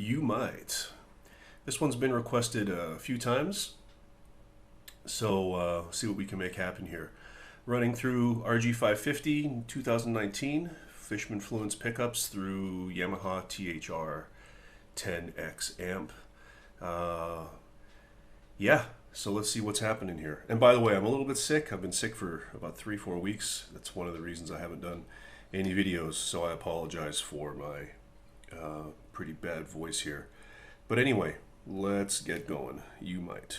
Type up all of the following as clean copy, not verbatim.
You Might. This one's been requested a few times, so see what we can make happen here. Running through RG550 in 2019, Fishman Fluence pickups through Yamaha THR10X amp. Yeah, so let's see what's happening here. And by the way, I'm a little bit sick. I've been sick for about 3-4 weeks. That's one of the reasons I haven't done any videos, so I apologize for my pretty bad voice here. But anyway, let's get going. You Might.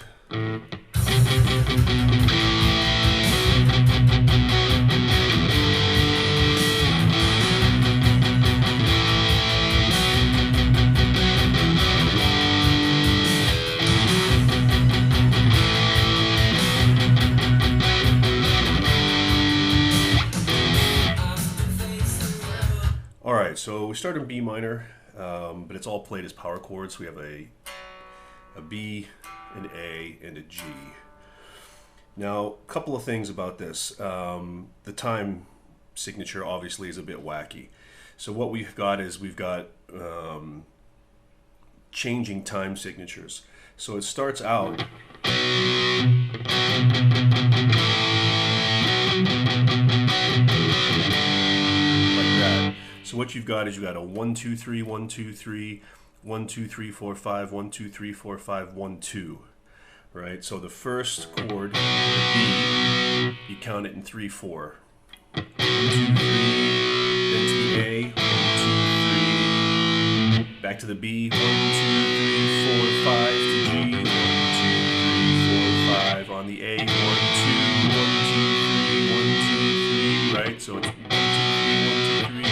Alright, so we start in B minor, but it's all played as power chords. We have a B, an A, and a G. Now, a couple of things about this. The time signature obviously is a bit wacky. So what we've got is we've got changing time signatures. So it starts out So what you've got is you've got a 1 2 3 1 2 3 1 2 3 4 5 1 2 3 4 5 1 2, right? So the first chord, the B, you count it in 3 4. 1 2 3, then to the A, 1 2 3, back to the B, 1 2 3 4 5 to G, 1 2 3 4 5 on the A, 1 2 1 2 3 1 2 3, right? So it's 1 2 3 1 2 3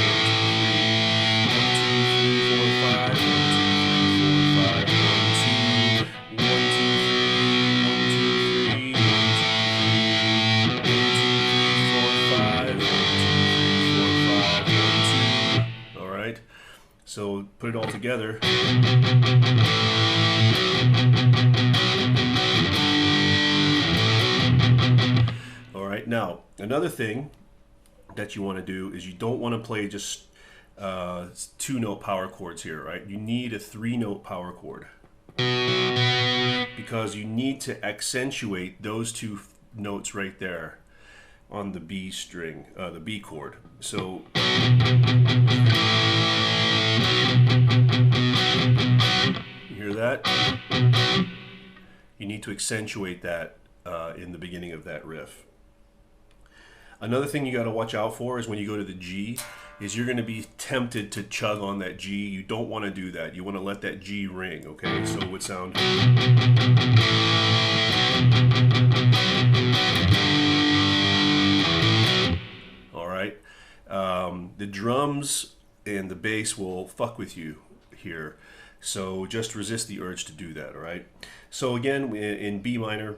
So put it all together. All right, now another thing that you want to do is you don't want to play just 2-note power chords here, right? You need a 3-note power chord because you need to accentuate those 2 notes right there on the B string, the B chord. So you hear that? You need to accentuate that in the beginning of that riff. Another thing you got to watch out for is when you go to the G, is you're going to be tempted to chug on that G. You don't want to do that. You want to let that G ring, okay? So it would sound... All right. The drums and the bass will fuck with you here. So just resist the urge to do that, all right? So again, in B minor,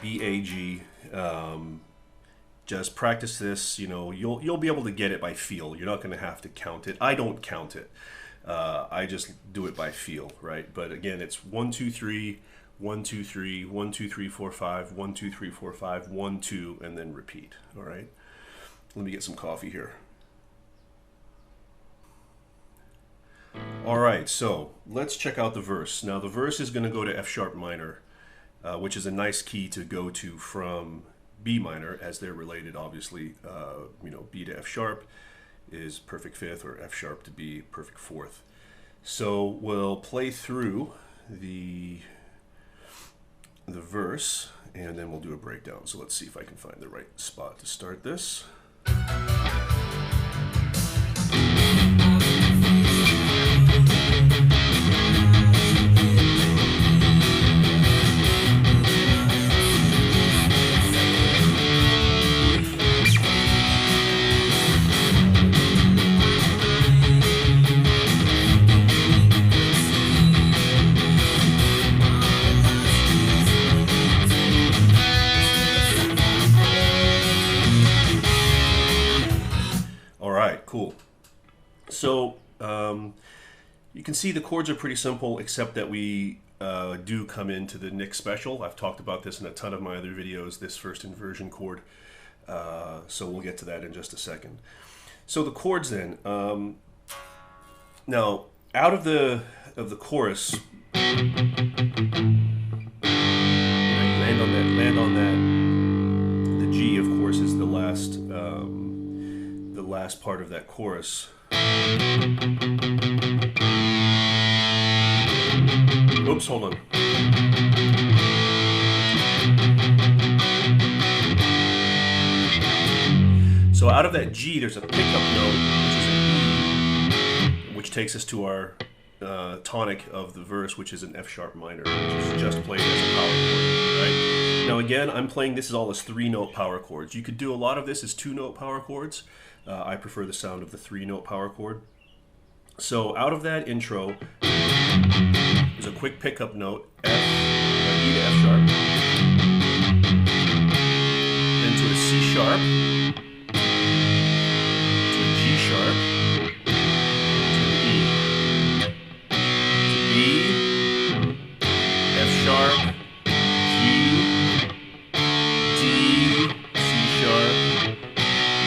B, A, G, just practice this. You know, you'll be able to get it by feel. You're not going to have to count it. I don't count it. I just do it by feel, right? But again, it's 1 2 3 1 2 3 1 2 3 4 5 1 2 3 4 5 1 2, and then repeat. All right. Let me get some coffee here. All right, so let's check out the verse. Now the verse is going to go to F sharp minor, which is a nice key to go to from B minor, as they're related, obviously. You know, B to F sharp is perfect 5th, or F sharp to B, perfect 4th. So we'll play through the verse, and then we'll do a breakdown. So let's see if I can find the right spot to start this. Cool. So you can see the chords are pretty simple, except that we do come into the Nick special. I've talked about this in a ton of my other videos, this first inversion chord. So we'll get to that in just a second. So the chords then. Now, out of the of the chorus, land on that. The G, of course, is the last part of that chorus. Oops, hold on. So out of that G, there's a pickup note, which is an E, which takes us to our tonic of the verse, which is an F sharp minor, which is just played as a power chord. Right? Now again, I'm playing this is all as 3-note power chords. You could do a lot of this as 2-note power chords. I prefer the sound of the 3-note power chord. So out of that intro, there's a quick pickup note, E to F sharp, then to a C sharp, to a G sharp, to an E, to B, F sharp, G, D, C sharp,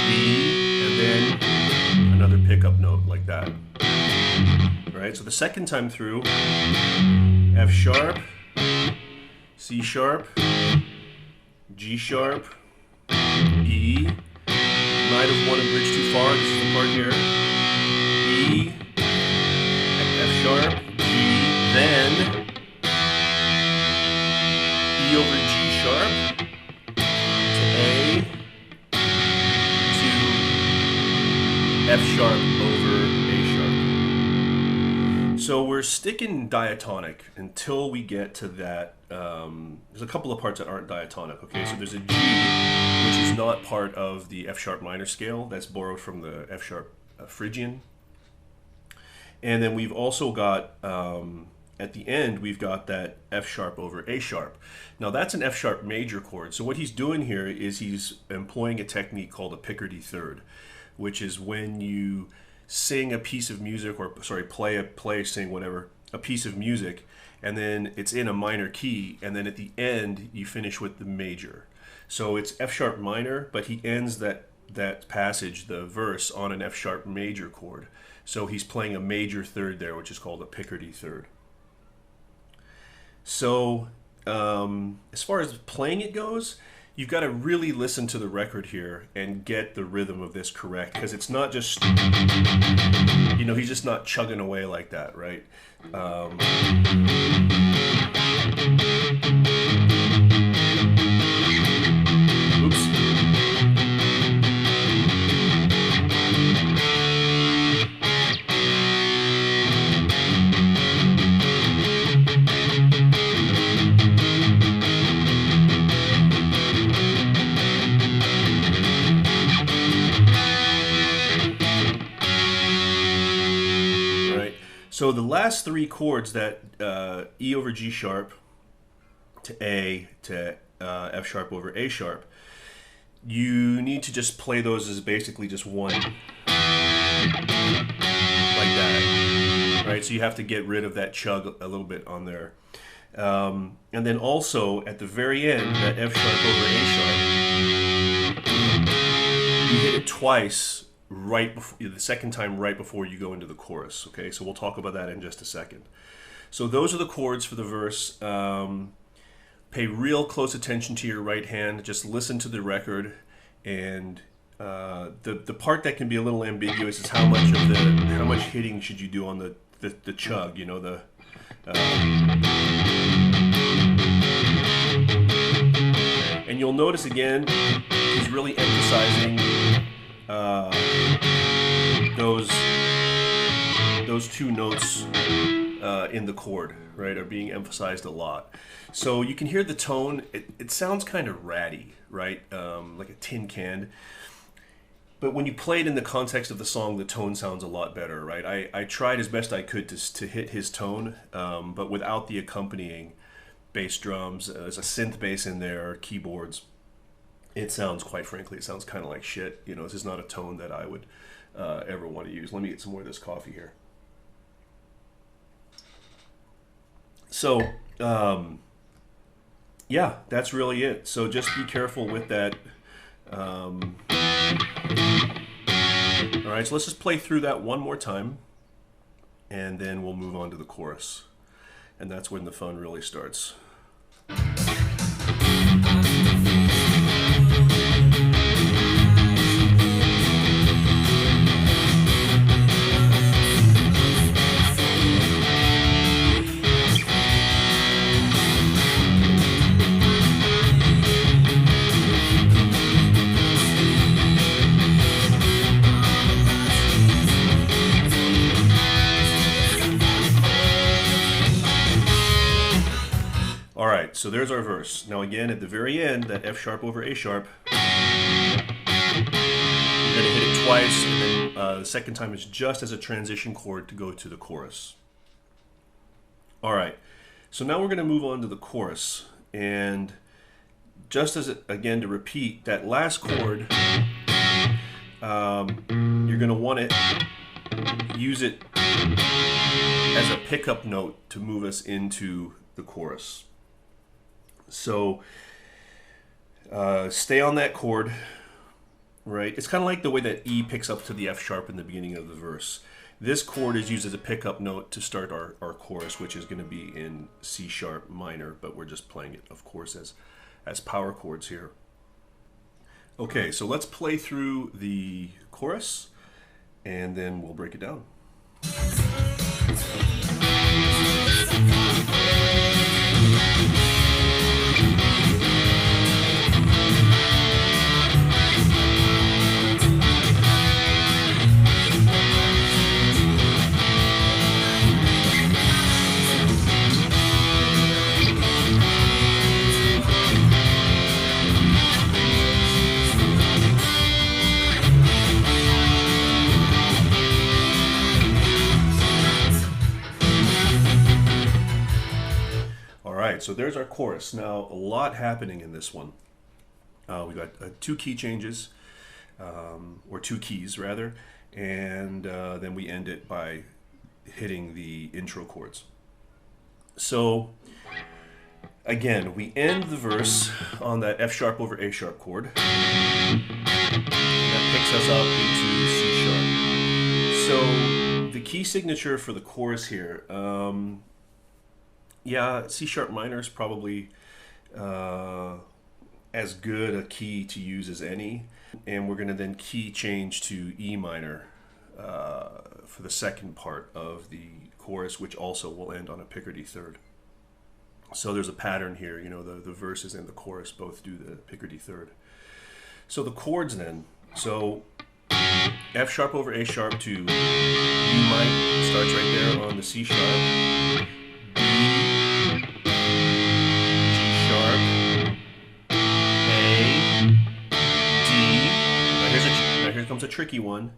B, and then another pickup note like that. Right, so the second time through, F sharp, C sharp, G sharp, E, might have won a bridge too far, this is the part here, E, F sharp, G, then E over G sharp, to A, to F sharp over A sharp. So we're sticking diatonic until we get to that. There's a couple of parts that aren't diatonic. Okay, so there's a G, which is not part of the F sharp minor scale. That's borrowed from the F sharp Phrygian. And then we've also got at the end we've got that F sharp over A sharp. Now that's an F sharp major chord. So what he's doing here is he's employing a technique called a Picardy third, which is when you sing a piece of music, or sorry, sing whatever, a piece of music, and then it's in a minor key, and then at the end you finish with the major. So it's F sharp minor, but he ends that passage, the verse, on an F sharp major chord. So he's playing a major third there, which is called a Picardy third. So as far as playing it goes, you've got to really listen to the record here and get the rhythm of this correct, because it's not just, you know, he's just not chugging away like that, right? Oops. So the last three chords, that E over G sharp to A to F sharp over A sharp, you need to just play those as basically just one, like that, right? So you have to get rid of that chug a little bit on there. And then also at the very end, that F sharp over A sharp, you hit it twice, right before, the second time right before you go into the chorus. Okay, so we'll talk about that in just a second. So those are the chords for the verse. Pay real close attention to your right hand. Just listen to the record, and the part that can be a little ambiguous is how much hitting should you do on the chug. You know, and you'll notice again he's really emphasizing those two notes in the chord, right, are being emphasized a lot. So you can hear the tone. It sounds kind of ratty, right, like a tin can. But when you play it in the context of the song, the tone sounds a lot better, right? I tried as best I could to hit his tone, but without the accompanying bass drums. There's a synth bass in there, keyboards. It sounds, quite frankly, it sounds kind of like shit. You know, this is not a tone that I would ever want to use. Let me get some more of this coffee here. So, yeah, that's really it. So just be careful with that. All right, so let's just play through that one more time. and then we'll move on to the chorus. And that's when the fun really starts. Alright, so there's our verse. Now again, at the very end, that F sharp over A sharp, you're going to hit it twice, and then the second time is just as a transition chord to go to the chorus. Alright, so now we're going to move on to the chorus, and just as, again, to repeat, that last chord, you're going to want to use it as a pickup note to move us into the chorus. So stay on that chord, right? It's kind of like the way that E picks up to the F sharp in the beginning of the verse. This chord is used as a pickup note to start our chorus, which is going to be in C sharp minor, but we're just playing it, of course, as power chords here. Okay, so let's play through the chorus, and then we'll break it down. So there's our chorus. Now, a lot happening in this one. We got two key changes, or two keys rather, and then we end it by hitting the intro chords. So again, we end the verse on that F sharp over A sharp chord. That picks us up into C sharp. So the key signature for the chorus here, yeah, C sharp minor is probably as good a key to use as any, and we're going to then key change to E minor for the second part of the chorus, which also will end on a Picardy third. So there's a pattern here, you know, the verses and the chorus both do the Picardy third. So the chords then, so F sharp over A sharp to E minor starts right there on the C sharp. Here comes a tricky one.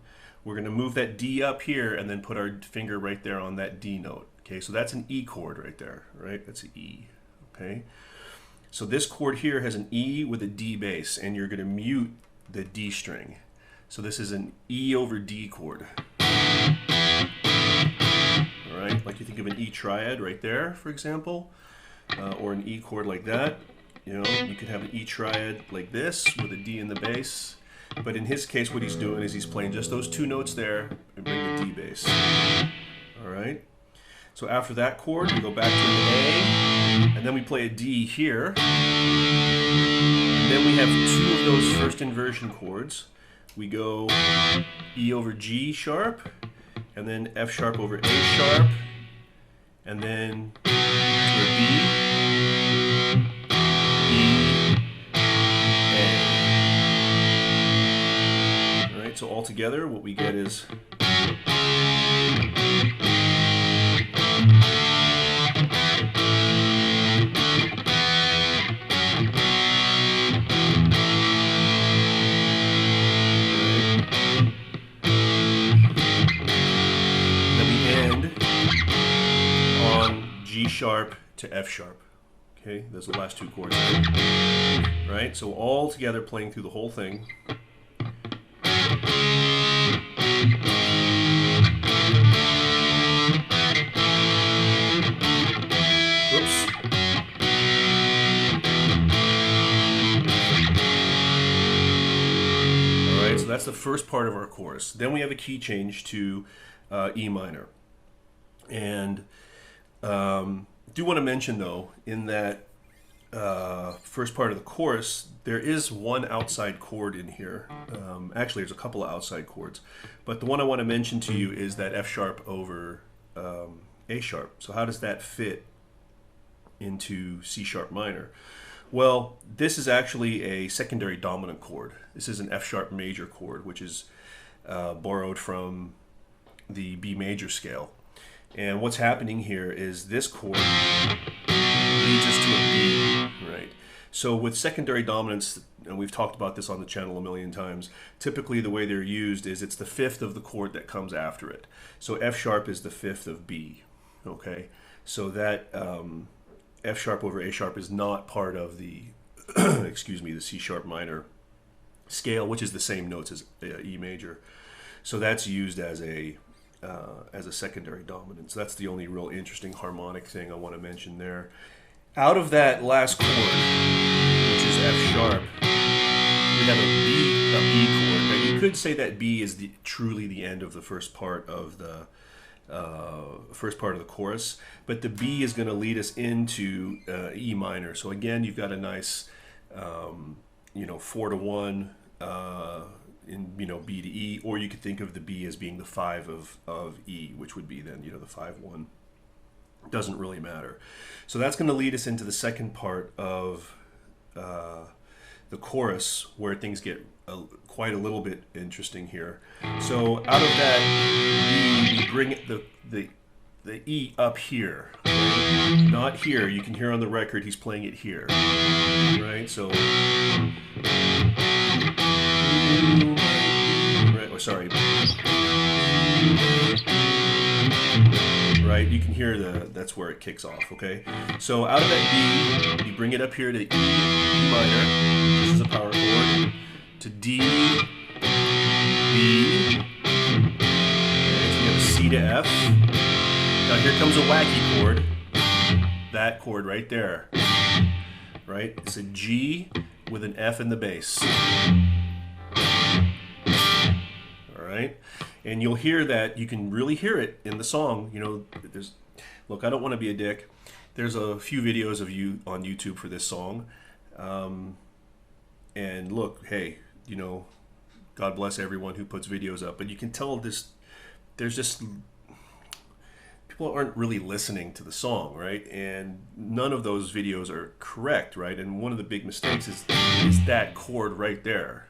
We're going to move that D up here and then put our finger right there on that D note. Okay, so that's an E chord right there, right? That's an E. Okay, so this chord here has an E with a D bass, and you're going to mute the D string. So this is an E over D chord. All right, like you think of an E triad right there, for example, or an E chord like that. You know, you could have an E triad like this with a D in the bass. But in his case, what he's doing is he's playing just those two notes there and bring the D bass. All right. So after that chord, we go back to an A, and then we play a D here. And then we have two of those first inversion chords. We go E over G sharp, and then F sharp over A sharp, and then to a B, E, A. All right, so all together, what we get is G sharp to F sharp. Okay, those are the last two chords. Right, so all together playing through the whole thing. Whoops. All right, so that's the first part of our chorus. Then we have a key change to E minor. And do want to mention though, in that first part of the chorus, there is one outside chord in here. Actually, there's a couple of outside chords, but the one I want to mention to you is that F sharp over A sharp. So how does that fit into C sharp minor? Well, this is actually a secondary dominant chord. This is an F sharp major chord, which is borrowed from the B major scale. And what's happening here is this chord leads us to a B, right? So with secondary dominants, and we've talked about this on the channel a million times, typically the way they're used is it's the fifth of the chord that comes after it. So F sharp is the fifth of B, okay? So that F sharp over A sharp is not part of the, excuse me, the C sharp minor scale, which is the same notes as E major. So that's used as a secondary dominant. So that's the only real interesting harmonic thing I want to mention there. Out of that last chord, which is F sharp, we have a B chord. Now you could say that B is truly the end of the first part of the chorus, but the B is going to lead us into E minor. So again, you've got a nice 4-to-1 in B to E, or you could think of the B as being the 5 of E, which would be then the 5-1. Doesn't really matter. So that's going to lead us into the second part of the chorus, where things get quite a little bit interesting here. So out of that B, we bring the E up here, not here. You can hear on the record he's playing it here, right? So, sorry. Right, you can hear that's where it kicks off, okay? So out of that B, you bring it up here to E minor, this is a power chord, to D, B, okay, so we have a C to F. Now here comes a wacky chord, that chord right there, right? It's a G with an F in the bass. Right? And you'll hear that, you can really hear it in the song. Look, I don't want to be a dick. There's a few videos of you on YouTube for this song. And look, hey, God bless everyone who puts videos up, but you can tell there's just, people aren't really listening to the song, right? And none of those videos are correct, right? And one of the big mistakes is that chord right there.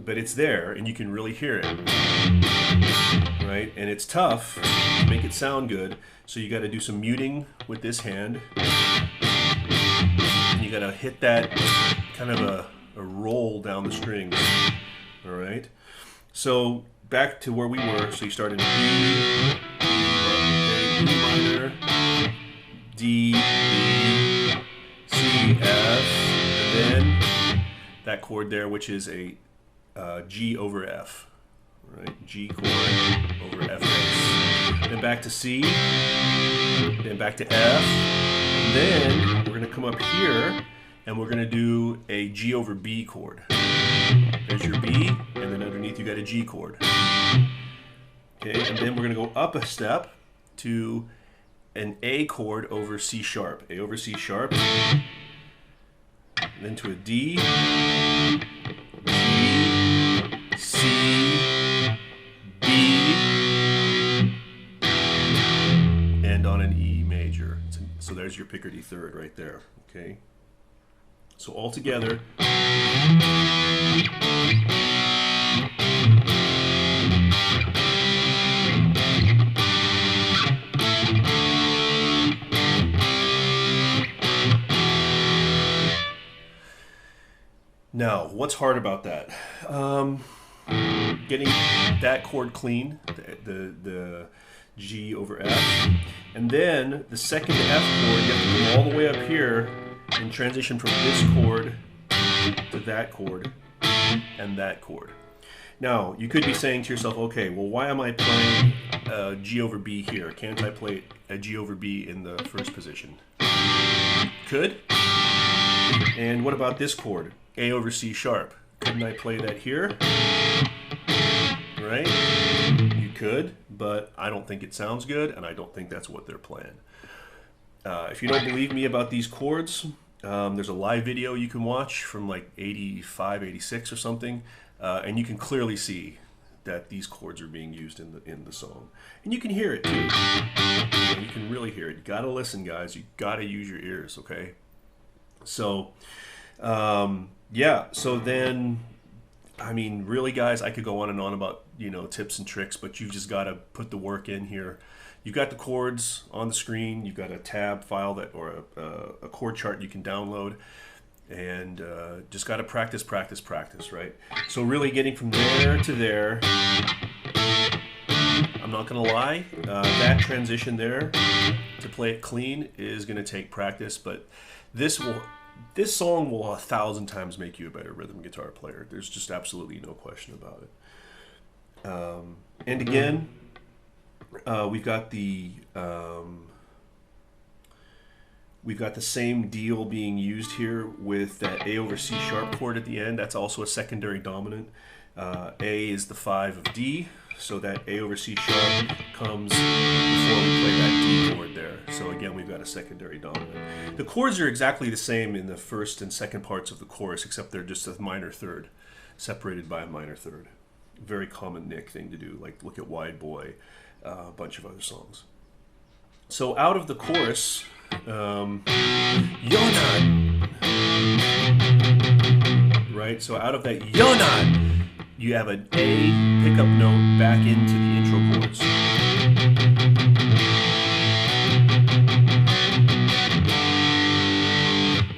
But it's there, and you can really hear it, right? And it's tough to make it sound good, so you got to do some muting with this hand, and you got to hit that kind of a roll down the strings, all right? So back to where we were. So you start in B minor, D, B, C, F, and then that chord there, which is a G over F, right? G chord over F bass. Then back to C, then back to F, and then we're going to come up here and we're going to do a G over B chord. There's your B, and then underneath you got a G chord. Okay, and then we're going to go up a step to an A chord over C sharp, A over C sharp, and then to a D, C, B, and on an E major. So there's your Picardy third right there, okay? So all together. Now, what's hard about that? Getting that chord clean, the G over F, and then the second F chord, you have to go all the way up here and transition from this chord to that chord and that chord. Now, you could be saying to yourself, okay, well, why am I playing G over B here? Can't I play a G over B in the first position? Could. And what about this chord, A over C sharp? Couldn't I play that here? Right? You could, but I don't think it sounds good, and I don't think that's what they're playing. If you don't believe me about these chords, there's a live video you can watch from like 85, 86 or something, and you can clearly see that these chords are being used in the song. And you can hear it too. You can really hear it. You gotta listen, guys. You gotta use your ears, okay? So, yeah, so then, I mean, really, guys, I could go on and on about, you know, tips and tricks, but you just gotta put the work in here. You've got the chords on the screen. You've got a tab file that, or a chord chart you can download, and just got to practice, practice, practice, right? So really getting from there to there, I'm not going to lie, that transition there to play it clean is going to take practice, but this song will 1,000 times make you a better rhythm guitar player. There's just absolutely no question about it. And again, we've got the same deal being used here with that A over C sharp chord at the end. That's also a secondary dominant. A is the 5 of D, so that A over C sharp comes before we play that D chord there. So again, we've got a secondary dominant. The chords are exactly the same in the first and second parts of the chorus, except they're just a minor third, separated by a minor third. Very common Nick thing to do, like look at Wide Boy, a bunch of other songs. So out of the chorus, you're not, right? So out of that you're not, you have an A pickup note back into the intro chords.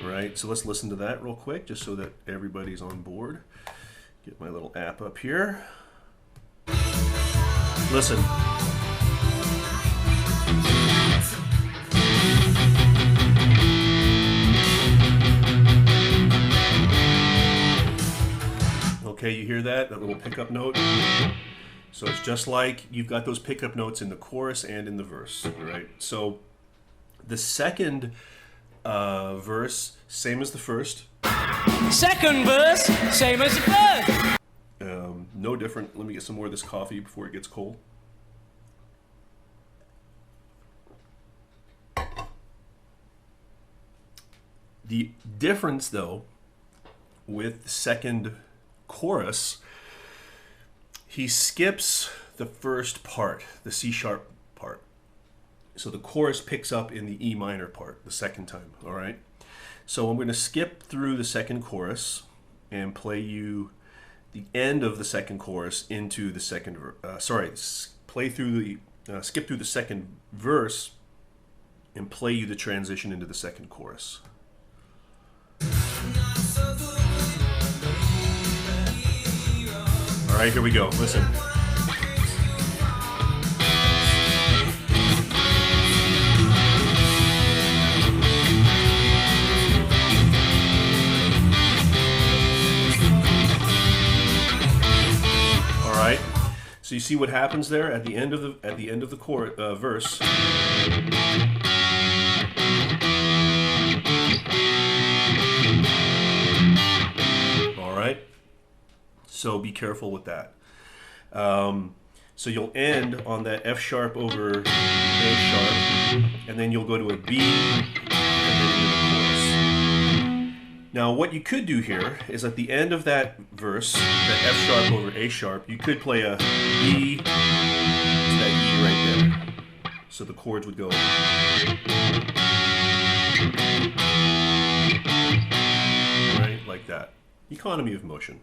Right, so let's listen to that real quick, just so that everybody's on board. Get my little app up here. Listen. Okay, you hear that little pickup note? So it's just like you've got those pickup notes in the chorus and in the verse, right? So the second verse, same as the first. Second verse, same as the first. No different. Let me get some more of this coffee before it gets cold. The difference, though, with the second chorus, he skips the first part, the C sharp part. So the chorus picks up in the E minor part the second time, all right? So I'm going to skip through the second chorus and play you the end of the second chorus into the second skip through the second verse and play you the transition into the second chorus. All right, here we go. Listen. All right. So you see what happens there at the end of the chord verse. All right. So be careful with that. So you'll end on that F sharp over A sharp, and then you'll go to a B, and then into the chorus. Now what you could do here is at the end of that verse, that F sharp over A sharp, you could play a B to that E right there. So the chords would go. Right, like that. Economy of motion.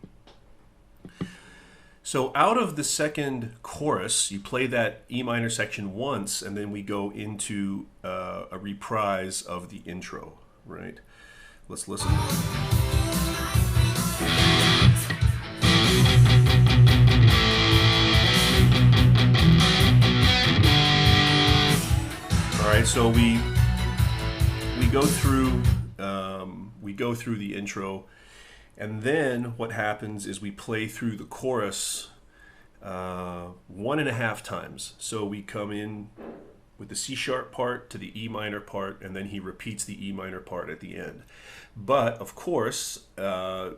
So out of the second chorus, you play that E minor section once, and then we go into a reprise of the intro, right? Let's listen. All right, so we go through the intro. And then what happens is we play through the chorus 1.5 times. So we come in with the C sharp part to the E minor part, and then he repeats the E minor part at the end. But of course,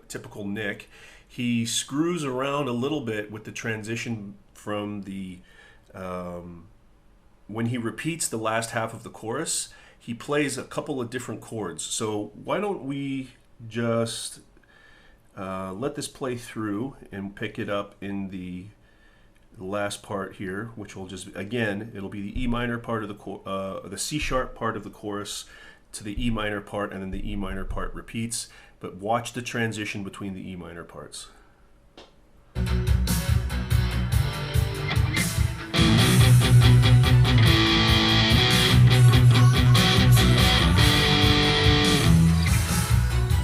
typical Nick, he screws around a little bit with the transition from the when he repeats the last half of the chorus, he plays a couple of different chords. So why don't we just let this play through and pick it up in the last part here, which will just, again, it'll be the E minor part of the C sharp part of the chorus to the E minor part, and then the E minor part repeats. But watch the transition between the E minor parts.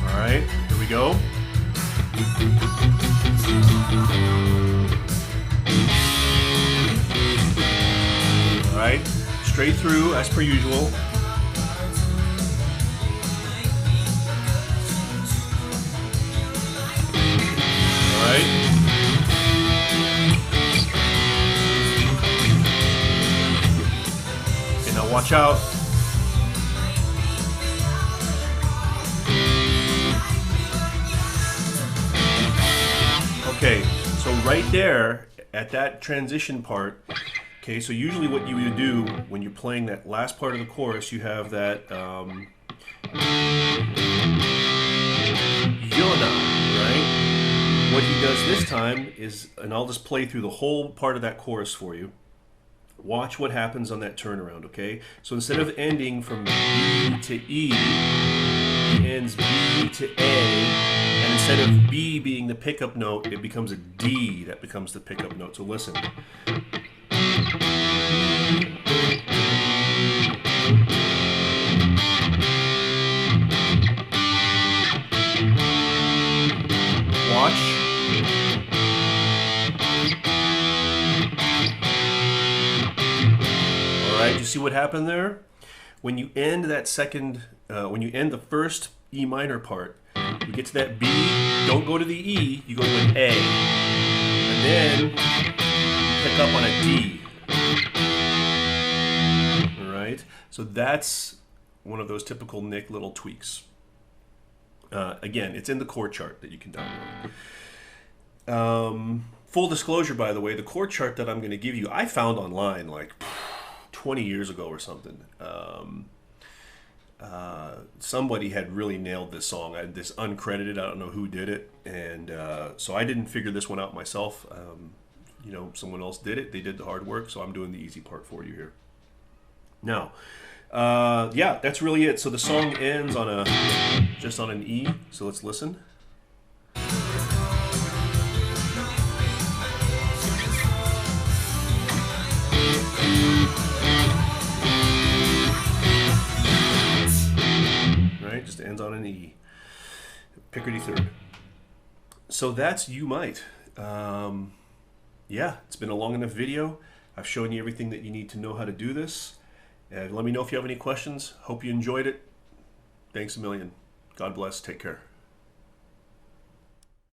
All right, here we go. All right, straight through as per usual. All right. Okay, now watch out. Okay, so right there at that transition part, okay, so usually what you would do when you're playing that last part of the chorus, you have that Yona, right? What he does this time is, and I'll just play through the whole part of that chorus for you. Watch what happens on that turnaround, okay? So instead of ending from B to E, he ends B to A, and instead of B being the pickup note, it becomes a D that becomes the pickup note. So listen. Watch. All right, you see what happened there? When you end that second, when you end the first E minor part, you get to that B, don't go to the E, you go to an A. And then you pick up on a D. All right, so that's one of those typical Nick little tweaks. Again, it's in the chord chart that you can download. Full disclosure, by the way, the chord chart that I'm going to give you, I found online like 20 years ago or something. Somebody had really nailed this song. I had this uncredited, I don't know who did it, and so I didn't figure this one out myself. You know, someone else did it. They did the hard work, so I'm doing the easy part for you here. Now, yeah, that's really it. So the song ends on just on an E. So let's listen. Right, just ends on an E. Picardy third. So that's You Might. Yeah, it's been a long enough video. I've shown you everything that you need to know how to do this. Let me know if you have any questions. Hope you enjoyed it. Thanks a million. God bless. Take care.